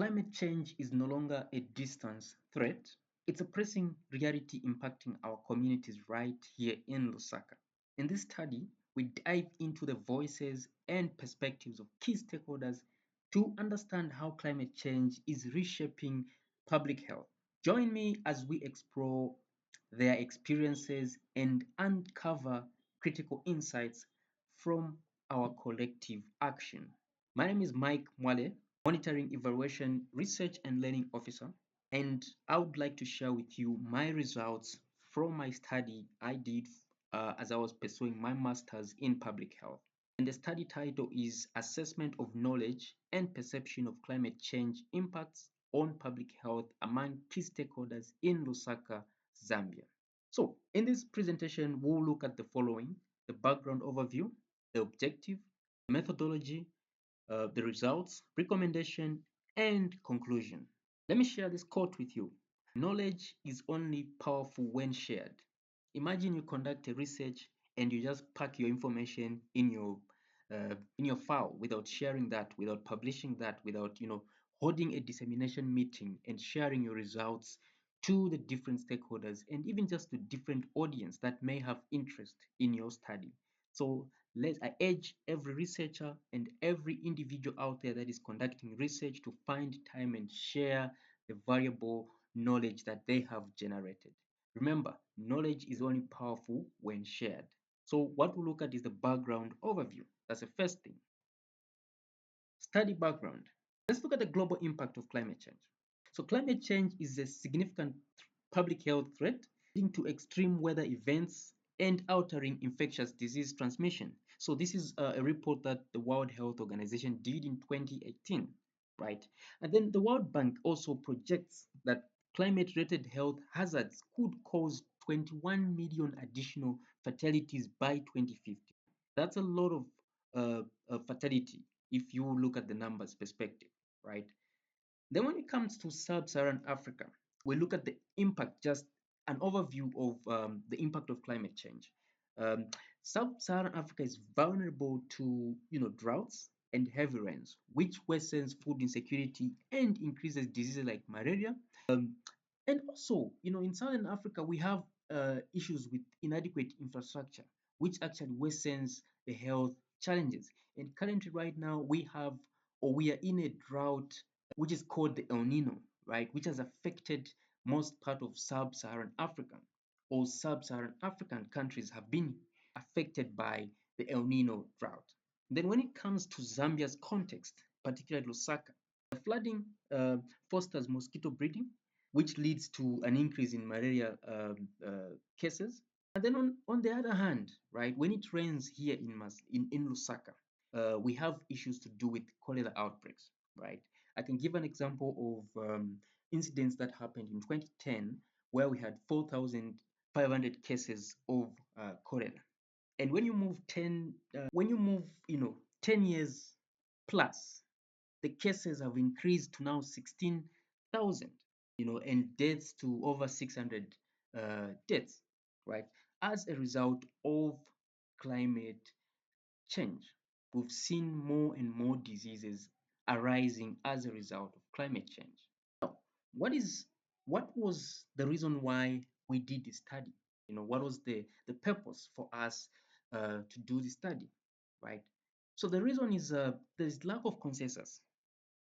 Climate change is no longer a distant threat, it's a pressing reality impacting our communities right here in Lusaka. In this study, we dive into the voices and perspectives of key stakeholders to understand how climate change is reshaping public health. Join me as we explore their experiences and uncover critical insights from our collective action. My name is Mike Mwale, Monitoring Evaluation Research and Learning Officer, and I would like to share with you my results from my study I did as I was pursuing my master's in public health. And the study title is Assessment of Knowledge and Perception of Climate Change Impacts on Public Health Among Key Stakeholders in Lusaka, Zambia. So, in this presentation, we'll look at the following: the background overview, the objective, methodology, the results, recommendation, and conclusion. Let me share this quote with you. Knowledge is only powerful when shared. Imagine you conduct a research and you just pack your information in your file without sharing that, without publishing that, without holding a dissemination meeting and sharing your results to the different stakeholders and even just to different audience that may have interest in your study. So I urge every researcher and every individual out there that is conducting research to find time and share the valuable knowledge that they have generated. Remember, knowledge is only powerful when shared. So what we look at is the background overview. That's the first thing. Study background. Let's look at the global impact of climate change. So climate change is a significant public health threat leading to extreme weather events and altering infectious disease transmission. So this is a report that the World Health Organization did in 2018, right? And then the World Bank also projects that climate-related health hazards could cause 21 million additional fatalities by 2050. That's a lot of fatality if you look at the numbers perspective, right? Then when it comes to sub-Saharan Africa, we look at the impact, just an overview of the impact of climate change. Um, Sub-Saharan Africa is vulnerable to droughts and heavy rains, which worsens food insecurity and increases diseases like malaria. And also, in Southern Africa, we have issues with inadequate infrastructure, which actually worsens the health challenges. And currently, right now, we are in a drought which is called the El Nino, right, which has affected most part of sub-Saharan Africa. All sub-Saharan African countries have been affected by the El Nino drought. Then when it comes to Zambia's context, particularly Lusaka, the flooding fosters mosquito breeding, which leads to an increase in malaria cases. And then on the other hand, right, when it rains here in Lusaka, we have issues to do with cholera outbreaks, right? I can give an example of incidents that happened in 2010 where we had 4,500 cases of cholera. And when you move, 10 years plus, the cases have increased to now 16,000, and deaths to over 600 deaths, right? As a result of climate change. We've seen more and more diseases arising as a result of climate change. Now, what was the reason why we did this study? What was the purpose for us to do this study, right? So the reason is there's lack of consensus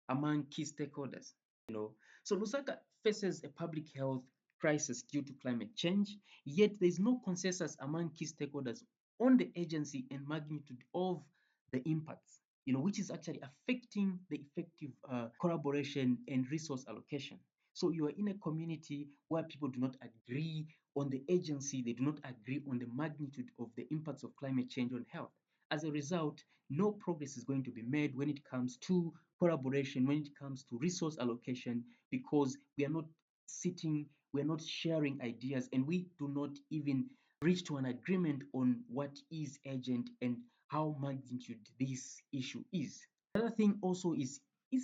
among key stakeholders. You know, so Lusaka faces a public health crisis due to climate change, yet there is no consensus among key stakeholders on the agency and magnitude of the impacts, which is actually affecting the effective collaboration and resource allocation. So you are in a community where people do not agree on the agency, they do not agree on the magnitude of the impacts of climate change on health. As a result, no progress is going to be made when it comes to collaboration, when it comes to resource allocation, because we are not sitting, we are not sharing ideas, and we do not even reach to an agreement on what is urgent and how magnitude this issue is. Another thing also is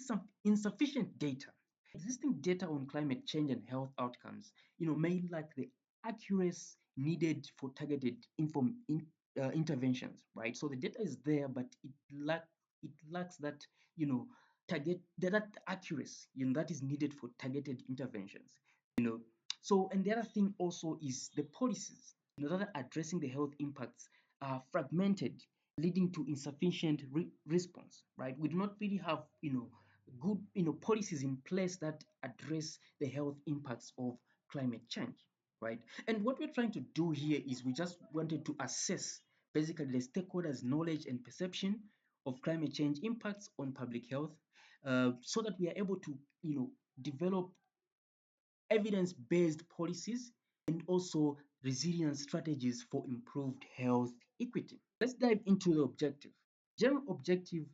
some insufficient data. Existing data on climate change and health outcomes, may lack the accuracy needed for targeted interventions, right? So the data is there, but it lacks that, that accuracy, that is needed for targeted interventions. You know, so and the other thing also is the policies, that are addressing the health impacts are fragmented, leading to insufficient response. Right, we do not really have good policies in place that address the health impacts of climate change. Right, and what we're trying to do here is we just wanted to assess basically the stakeholders' knowledge and perception of climate change impacts on public health, so that we are able to develop evidence-based policies and also resilience strategies for improved health equity. Let's dive into the objective. General objective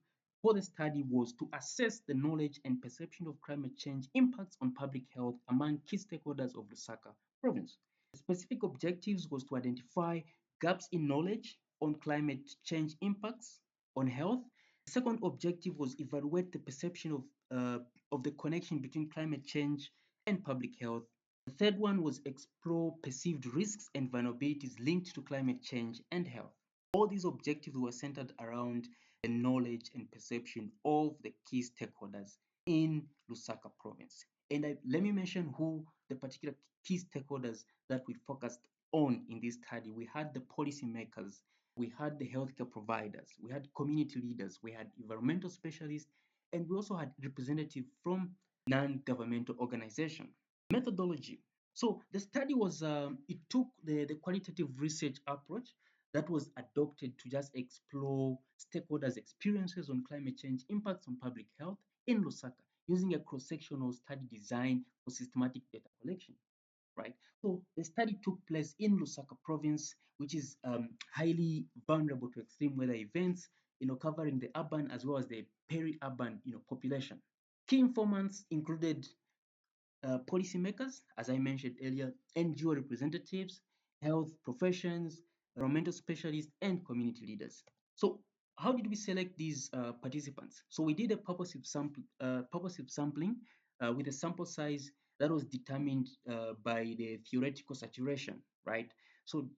for the study was to assess the knowledge and perception of climate change impacts on public health among key stakeholders of Lusaka province. The specific objectives was to identify gaps in knowledge on climate change impacts on health. The second objective was evaluate the perception of the connection between climate change and public health. The third one was explore perceived risks and vulnerabilities linked to climate change and health. All these objectives were centered around the knowledge and perception of the key stakeholders in Lusaka province. And let me mention who the particular key stakeholders that we focused on in this study. We had the policymakers, we had the healthcare providers, we had community leaders, we had environmental specialists, and we also had representatives from non-governmental organizations. Methodology. So the study was, it took the qualitative research approach that was adopted to just explore stakeholders' experiences on climate change impacts on public health in Lusaka using a cross-sectional study design for systematic data collection, right? So the study took place in Lusaka province, which is highly vulnerable to extreme weather events, covering the urban as well as the peri-urban, population. Key informants included policymakers, as I mentioned earlier, NGO representatives, health professions, environmental specialists, and community leaders. So, how did we select these participants? So, we did a purposive sampling with a sample size that was determined by the theoretical saturation, right? So,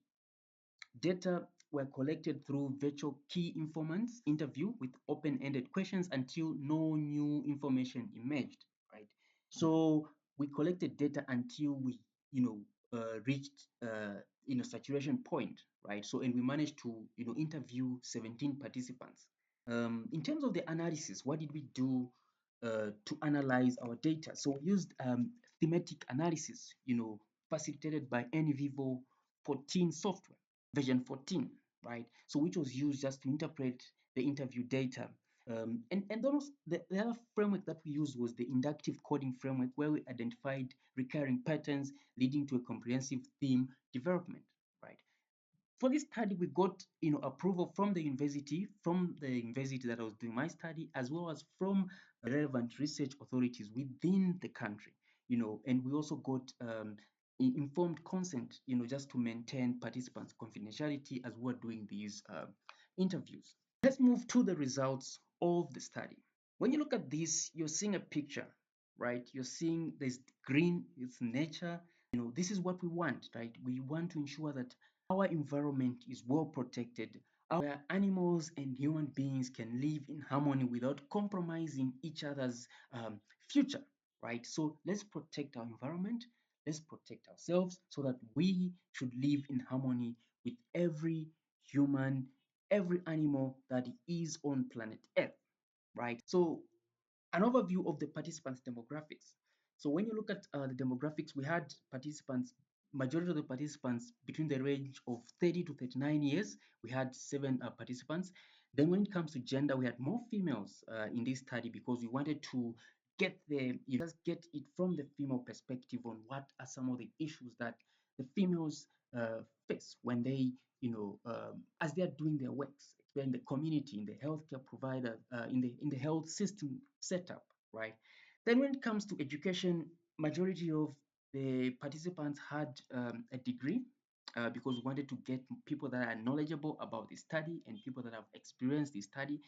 data were collected through virtual key informants interview with open-ended questions until no new information emerged, right? So we collected data until we, reached, saturation point, right? So, and we managed to, interview 17 participants. In terms of the analysis, what did we do to analyze our data? So we used thematic analysis, facilitated by NVivo 14 software, version 14, right? So which was used just to interpret the interview data. And those, the other framework that we used was the inductive coding framework, where we identified recurring patterns leading to a comprehensive theme development, right? For this study, we got approval from the university that I was doing my study, as well as from relevant research authorities within the country, and we also got informed consent, just to maintain participants' confidentiality as we're doing these interviews. Let's move to the results of the study. When you look at this, you're seeing a picture, right? You're seeing there's green, it's nature. This is what we want, right? We want to ensure that our environment is well protected, where animals and human beings can live in harmony without compromising each other's future, right? So let's protect our environment, let's protect ourselves so that we should live in harmony with every human, every animal that is on planet Earth, right? So an overview of the participants' demographics. So when you look at the demographics, we had participants, majority of the participants between the range of 30 to 39 years. We had 7 participants. Then when it comes to gender, we had more females in this study because we wanted to just get it from the female perspective on what are some of the issues that the females face when they, as they are doing their works in the community, in the healthcare provider, in the health system setup, right? Then when it comes to education, majority of the participants had a degree because we wanted to get people that are knowledgeable about the study and people that have experienced the study.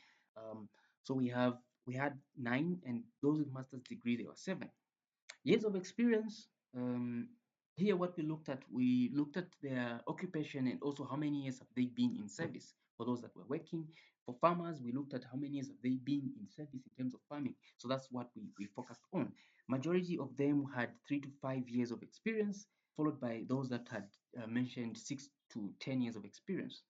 So we had 9, and those with master's degree, there were 7 years of experience. Here, what we looked at their occupation and also how many years have they been in service for those that were working. For farmers, we looked at how many years have they been in service in terms of farming. So that's what we focused on. Majority of them had 3 to 5 years of experience, followed by those that had mentioned 6 to 10 years of experience.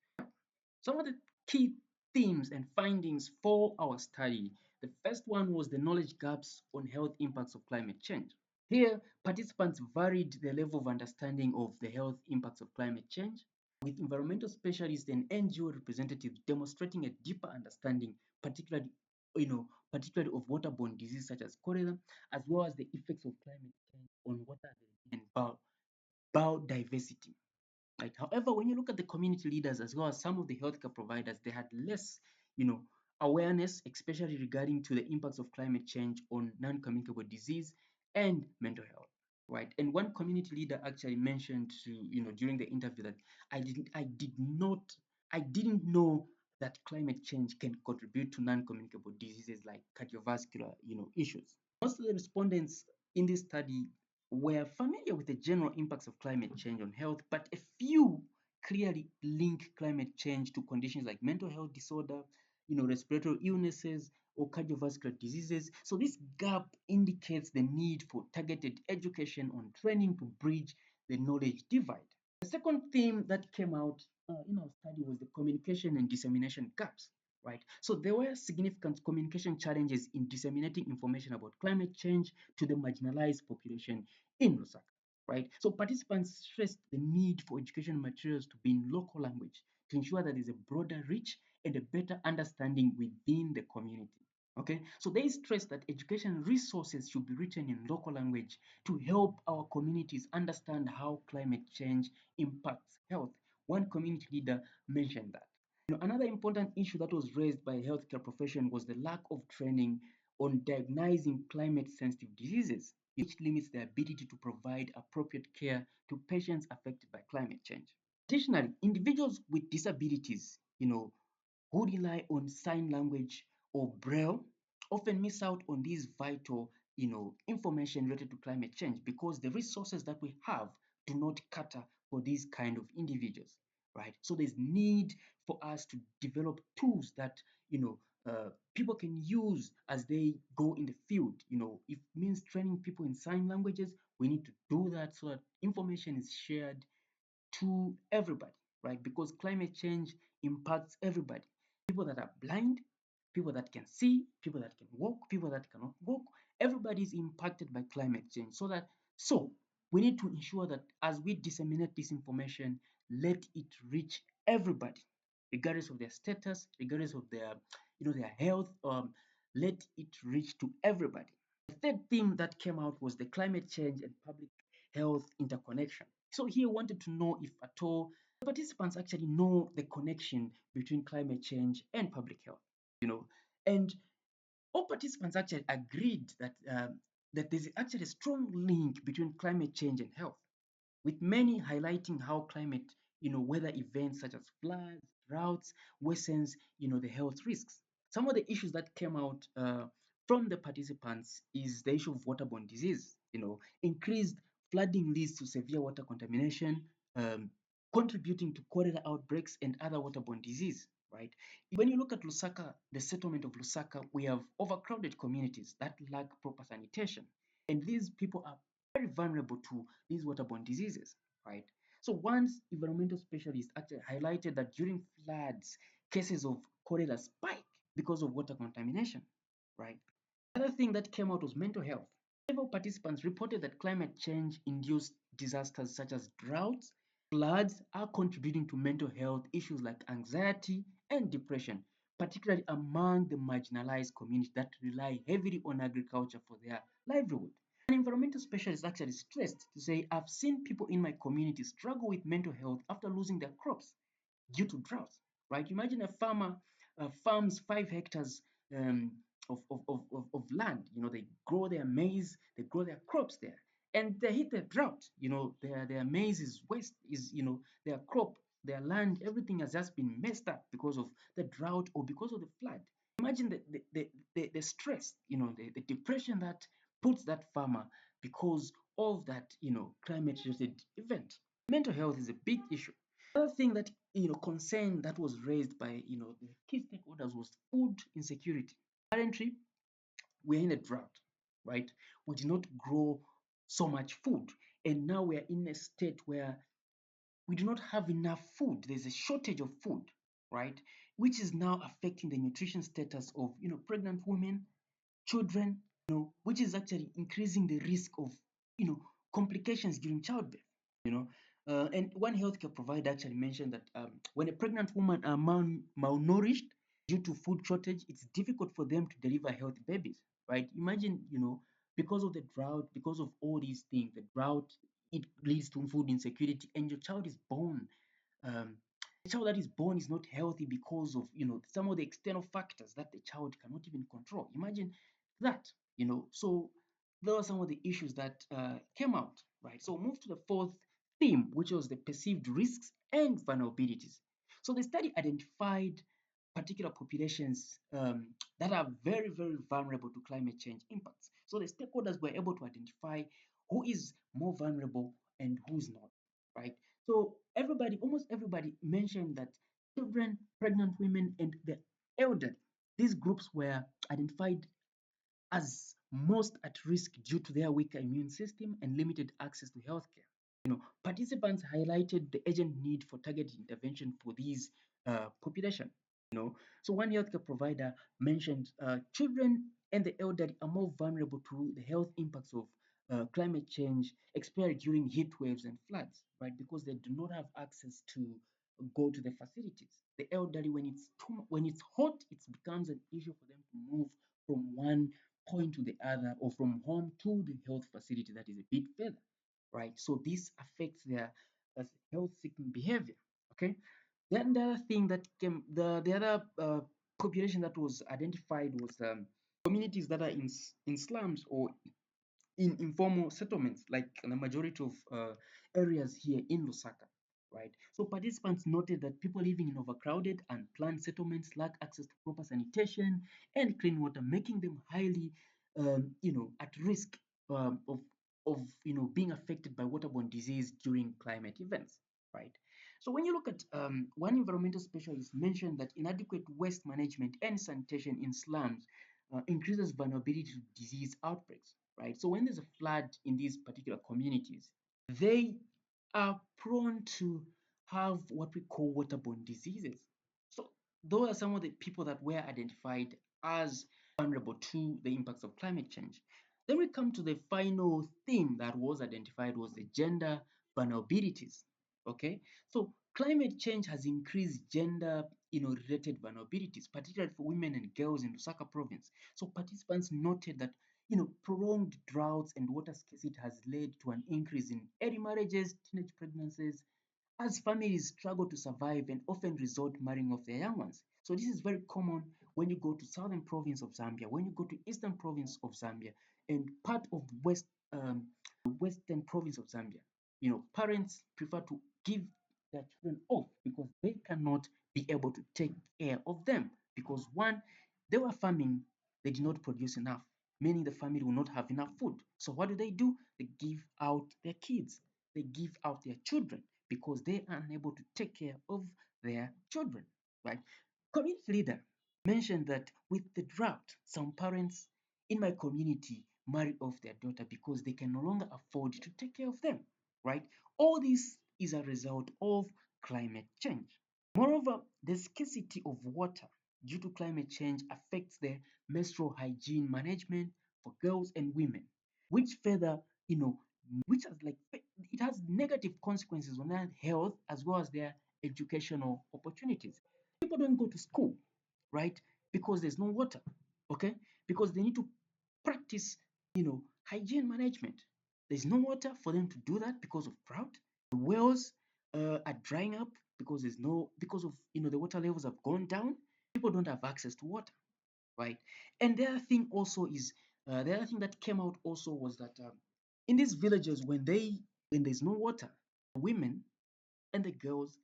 Some of the key themes and findings for our study. The first one was the knowledge gaps on health impacts of climate change. Here, participants varied the level of understanding of the health impacts of climate change, with environmental specialists and NGO representatives demonstrating a deeper understanding, particularly of waterborne diseases such as cholera, as well as the effects of climate change on water and biodiversity. Right. However, when you look at the community leaders as well as some of the healthcare providers, they had less, you know, awareness, especially regarding to the impacts of climate change on non-communicable disease and mental health. Right. And one community leader actually mentioned to, during the interview that I didn't know that climate change can contribute to non-communicable diseases like cardiovascular, issues. Most of the respondents in this study were familiar with the general impacts of climate change on health, but a few clearly link climate change to conditions like mental health disorder, respiratory illnesses, or cardiovascular diseases. So this gap indicates the need for targeted education on training to bridge the knowledge divide. The second theme that came out in our study was the communication and dissemination gaps, right? So there were significant communication challenges in disseminating information about climate change to the marginalized population in Lusaka, right? So participants stressed the need for education materials to be in local language to ensure that there's a broader reach and a better understanding within the community. Okay, so they stress that education resources should be written in local language to help our communities understand how climate change impacts health. One community leader mentioned that. Another important issue that was raised by healthcare profession was the lack of training on diagnosing climate-sensitive diseases, which limits their ability to provide appropriate care to patients affected by climate change. Additionally, individuals with disabilities, who rely on sign language or braille often miss out on these vital, information related to climate change because the resources that we have do not cater for these kind of individuals, right? So there's need for us to develop tools that, people can use as they go in the field. If it means training people in sign languages, we need to do that so that information is shared to everybody, right? Because climate change impacts everybody. People that are blind, people that can see, people that can walk, people that cannot walk. Everybody is impacted by climate change. So we need to ensure that as we disseminate this information, let it reach everybody, regardless of their status, regardless of their health. Let it reach to everybody. The third theme that came out was the climate change and public health interconnection. So here I wanted to know if at all the participants actually know the connection between climate change and public health, and all participants actually agreed that there's actually a strong link between climate change and health, with many highlighting how climate, weather events such as floods, droughts, worsens, the health risks. Some of the issues that came out from the participants is the issue of waterborne disease. Increased flooding leads to severe water contamination, um, contributing to cholera outbreaks and other waterborne disease, right? When you look at Lusaka, the settlement of Lusaka, we have overcrowded communities that lack proper sanitation. And these people are very vulnerable to these waterborne diseases, right? So once environmental specialists actually highlighted that during floods, cases of cholera spike because of water contamination, right? Another thing that came out was mental health. Several participants reported that climate change induced disasters such as droughts, floods are contributing to mental health issues like anxiety and depression, particularly among the marginalized communities that rely heavily on agriculture for their livelihood. An environmental specialist actually stressed to say, I've seen people in my community struggle with mental health after losing their crops due to droughts, right? Imagine a farmer farms 5 hectares um, of land. They grow their maize, they grow their crops there, and they hit the drought. Their maize is waste, their crop, their land, everything has just been messed up because of the drought or because of the flood. Imagine the stress, the depression that puts that farmer because of that, climate related event. Mental health is a big issue. Another thing that concern that was raised by the key stakeholders was food insecurity. Currently, we're in a drought, right? We did not grow so much food, and now we're in a state where we do not have enough food. There's a shortage of food, right? Which is now affecting the nutrition status of pregnant women, children, which is actually increasing the risk of complications during childbirth. You know, and one healthcare provider actually mentioned that when a pregnant woman are malnourished due to food shortage, it's difficult for them to deliver healthy babies, right? Imagine, because of the drought, because of all these things, the drought, it leads to food insecurity, and your child is born um, the child that is born is not healthy because of some of the external factors that the child cannot even control. Imagine that. So those are some of the issues that came out, right? So move to the fourth theme, which was the perceived risks and vulnerabilities. So the study identified particular populations that are very, very vulnerable to climate change impacts. So the stakeholders were able to identify who is more vulnerable and who's not, right? So everybody, almost everybody mentioned that children, pregnant women, and the elderly, these groups were identified as most at risk due to their weaker immune system and limited access to healthcare. Participants highlighted the urgent need for targeted intervention for these population. So one healthcare provider mentioned children and the elderly are more vulnerable to the health impacts of climate change, especially during heat waves and floods, right? Because they do not have access to go to the facilities. The elderly, when it's hot, it becomes an issue for them to move from one point to the other or from home to the health facility that is a bit further, right? So this affects their health seeking behavior. Okay. Then the other thing that came, the other population that was identified was communities that are in slums or in informal settlements, like the majority of areas here in Lusaka, right? So participants noted that people living in overcrowded and planned settlements lack access to proper sanitation and clean water, making them highly, at risk of being affected by waterborne disease during climate events, right? So when you look at one environmental specialist mentioned that inadequate waste management and sanitation in slums increases vulnerability to disease outbreaks, right? So when there's a flood in these particular communities, they are prone to have what we call waterborne diseases. So those are some of the people that were identified as vulnerable to the impacts of climate change. Then we come to the final theme that was identified was the gender vulnerabilities. Okay, so climate change has increased gender related vulnerabilities, particularly for women and girls in Lusaka province. So participants noted that prolonged droughts and water scarcity has led to an increase in early marriages, teenage pregnancies, as families struggle to survive and often resort marrying off their young ones. So this is very common when you go to southern province of Zambia, when you go to eastern province of Zambia, and part of western province of Zambia. Parents prefer to give their children off because they cannot be able to take care of them because one, they were farming, they did not produce enough, meaning the family will not have enough food. So what do? They give out their kids, they give out their children because they are unable to take care of their children, right? Community leader mentioned that with the drought, some parents in my community marry off their daughter because they can no longer afford to take care of them, right? All this is a result of climate change. Moreover, the scarcity of water due to climate change affects the menstrual hygiene management for girls and women, which further, which has like it has negative consequences on their health as well as their educational opportunities. People don't go to school, right? Because there's no water, okay? Because they need to practice, hygiene management. There's no water for them to do that because of drought. The wells are drying up because of the water levels have gone down. People don't have access to water, right? And the other thing also is the other thing that came out also was that in these villages when there's no water, the women and the girls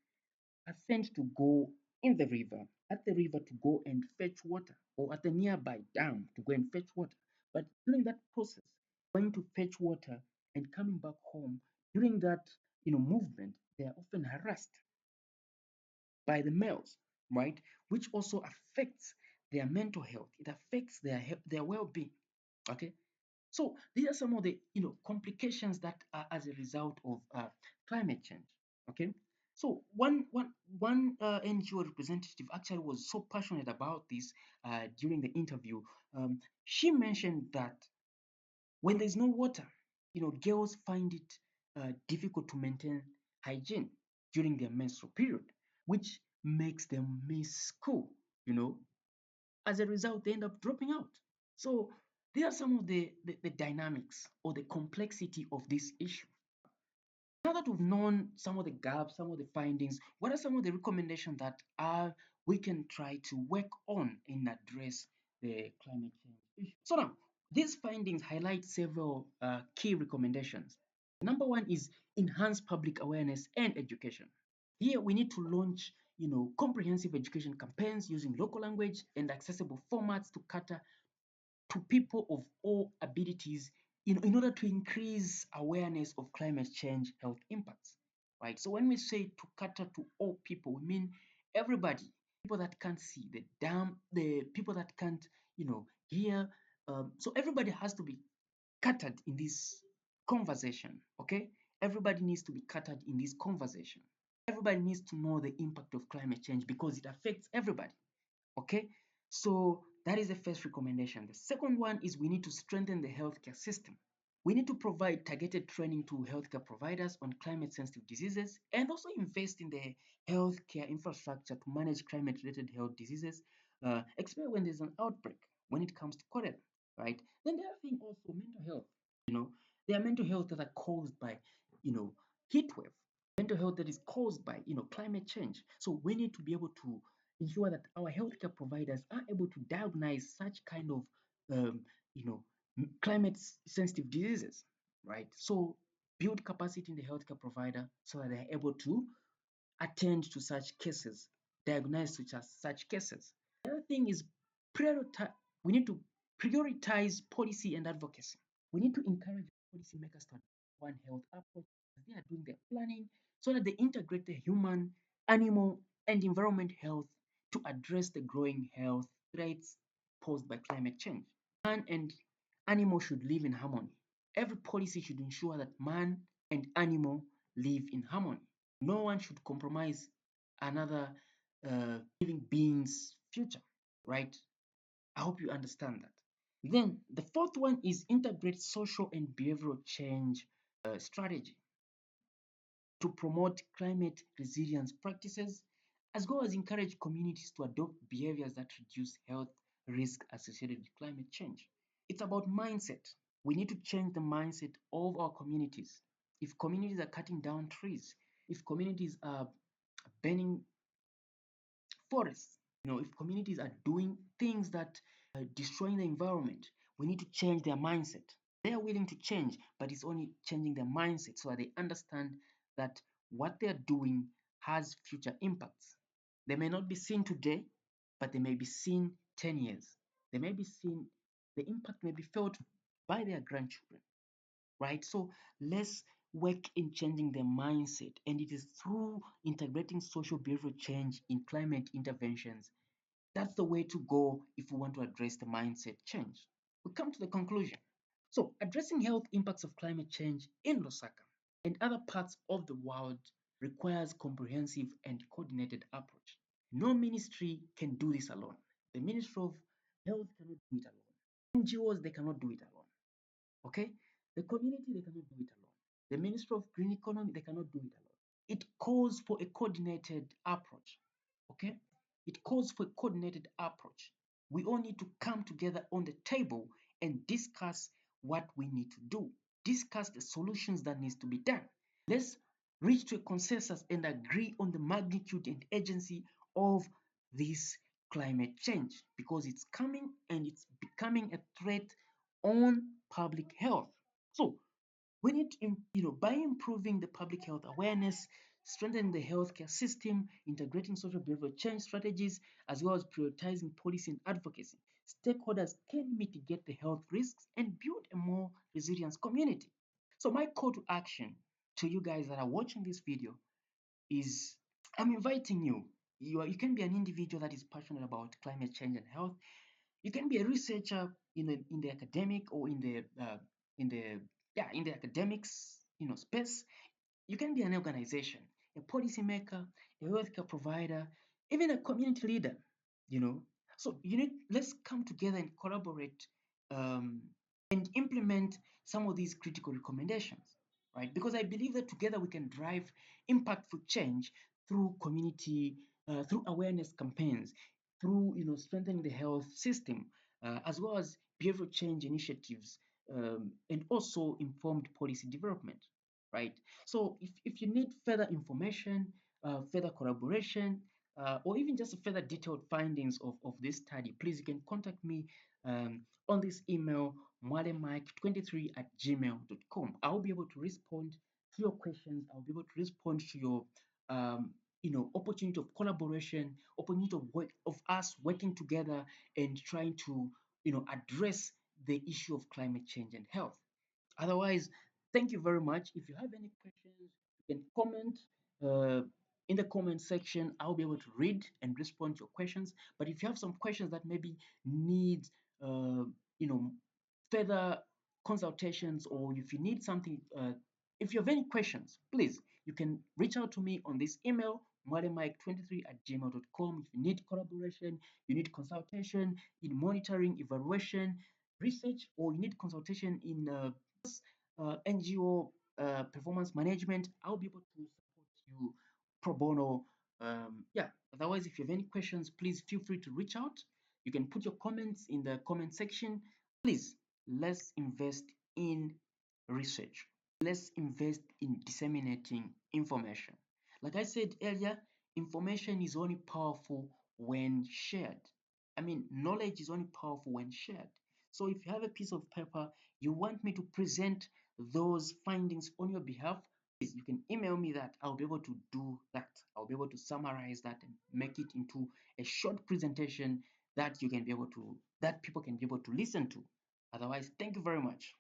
are sent to go in the river, at the river to go and fetch water, or at a nearby dam to go and fetch water. But during that process, going to fetch water and coming back home, during that movement, they are often harassed. by the males, right? Which also affects their mental health. It affects their well-being. Okay, so these are some of the complications that are as a result of climate change. Okay, so one NGO representative actually was so passionate about this during the interview. She mentioned that when there's no water, girls find it difficult to maintain hygiene during their menstrual period, which makes them miss school. You know, as a result, they end up dropping out. So these are some of the dynamics or the complexity of this issue. Now that we've known some of the gaps, some of the findings, what are some of the recommendations that we can try to work on and address the climate change issue? So now, these findings highlight several key recommendations. Number one is enhance public awareness and education. Here we need to launch, comprehensive education campaigns using local language and accessible formats to cater to people of all abilities in order to increase awareness of climate change health impacts, right? So when we say to cater to all people, we mean everybody, people that can't see, the people that can't, hear. So everybody has to be catered in this conversation, okay? Everybody needs to be catered in this conversation. Everybody needs to know the impact of climate change because it affects everybody. Okay, so that is the first recommendation. The second one is we need to strengthen the healthcare system. We need to provide targeted training to healthcare providers on climate sensitive diseases and also invest in the healthcare infrastructure to manage climate related health diseases, especially when there's an outbreak when it comes to cholera, right? Then the other thing also mental health. You know, there are mental health that are caused by, heat wave, mental health that is caused by, climate change. So we need to be able to ensure that our healthcare providers are able to diagnose such kind of um, you know climate sensitive diseases, right? So build capacity in the healthcare provider so that they're able to attend to such cases, diagnose such cases. The other thing is prioritize. We need to prioritize policy and advocacy. We need to encourage policymakers to adopt one health approach as they are doing their planning so that they integrate the human, animal, and environment health to address the growing health threats posed by climate change. Man and animal should live in harmony. Every policy should ensure that man and animal live in harmony. No one should compromise another living being's future, right? I hope you understand that. Then the fourth one is integrate social and behavioral change strategy to promote climate resilience practices, as well as encourage communities to adopt behaviors that reduce health risk associated with climate change. It's about mindset. We need to change the mindset of our communities. If communities are cutting down trees, if communities are burning forests, if communities are doing things that are destroying the environment, we need to change their mindset. They are willing to change, but it's only changing their mindset so that they understand that what they're doing has future impacts. They may not be seen today, but they may be seen 10 years. They may be seen, the impact may be felt by their grandchildren, right? So let's work in changing their mindset, and it is through integrating social behavioral change in climate interventions. That's the way to go if we want to address the mindset change. We come to the conclusion. So, addressing health impacts of climate change in Lusaka and other parts of the world requires comprehensive and coordinated approach. No ministry can do this alone. The Ministry of Health cannot do it alone. NGOs, they cannot do it alone. Okay? The community, they cannot do it alone. The Ministry of Green Economy, they cannot do it alone. It calls for a coordinated approach. Okay? It calls for a coordinated approach. We all need to come together on the table and discuss what we need to do. Discuss the solutions that needs to be done. Let's reach to a consensus and agree on the magnitude and urgency of this climate change because it's coming and it's becoming a threat on public health. So we need to, by improving the public health awareness, strengthening the healthcare system, integrating social behavioral change strategies, as well as prioritizing policy and advocacy, stakeholders can mitigate the health risks and build a more resilient community. So my call to action to you guys that are watching this video is I'm inviting you. You can be an individual that is passionate about climate change and health. You can be a researcher in the academic or in the yeah in the academics space. You can be an organization, a policymaker, a healthcare provider, even a community leader, you know. So let's come together and collaborate um, and implement some of these critical recommendations, right? Because I believe that together we can drive impactful change through community, through awareness campaigns, through strengthening the health system, as well as behavioral change initiatives, and also informed policy development, right? So if you need further information, further collaboration, or even just further detailed findings of this study, please you can contact me on this email, mwalemike23@gmail.com. I'll be able to respond to your questions. I'll be able to respond to your opportunity of collaboration, opportunity of us working together and trying to address the issue of climate change and health. Otherwise, thank you very much. If you have any questions, you can comment uh, in the comment section. I'll be able to read and respond to your questions. But if you have some questions that maybe need, you know, further consultations, or if you need something, if you have any questions, please, you can reach out to me on this email, mwalemike23@gmail.com. If you need collaboration, you need consultation in monitoring, evaluation, research, or you need consultation in NGO performance management, I'll be able to support you pro bono. Yeah. Otherwise, if you have any questions, please feel free to reach out. You can put your comments in the comment section. Please, let's invest in research. Let's invest in disseminating information. Like I said earlier, information is only powerful when shared. I mean, knowledge is only powerful when shared. So if you have a piece of paper, you want me to present those findings on your behalf, please, you can email me that. I'll be able to do that. I'll be able to summarize that and make it into a short presentation that you can be able to, that people can be able to listen to. Otherwise, thank you very much.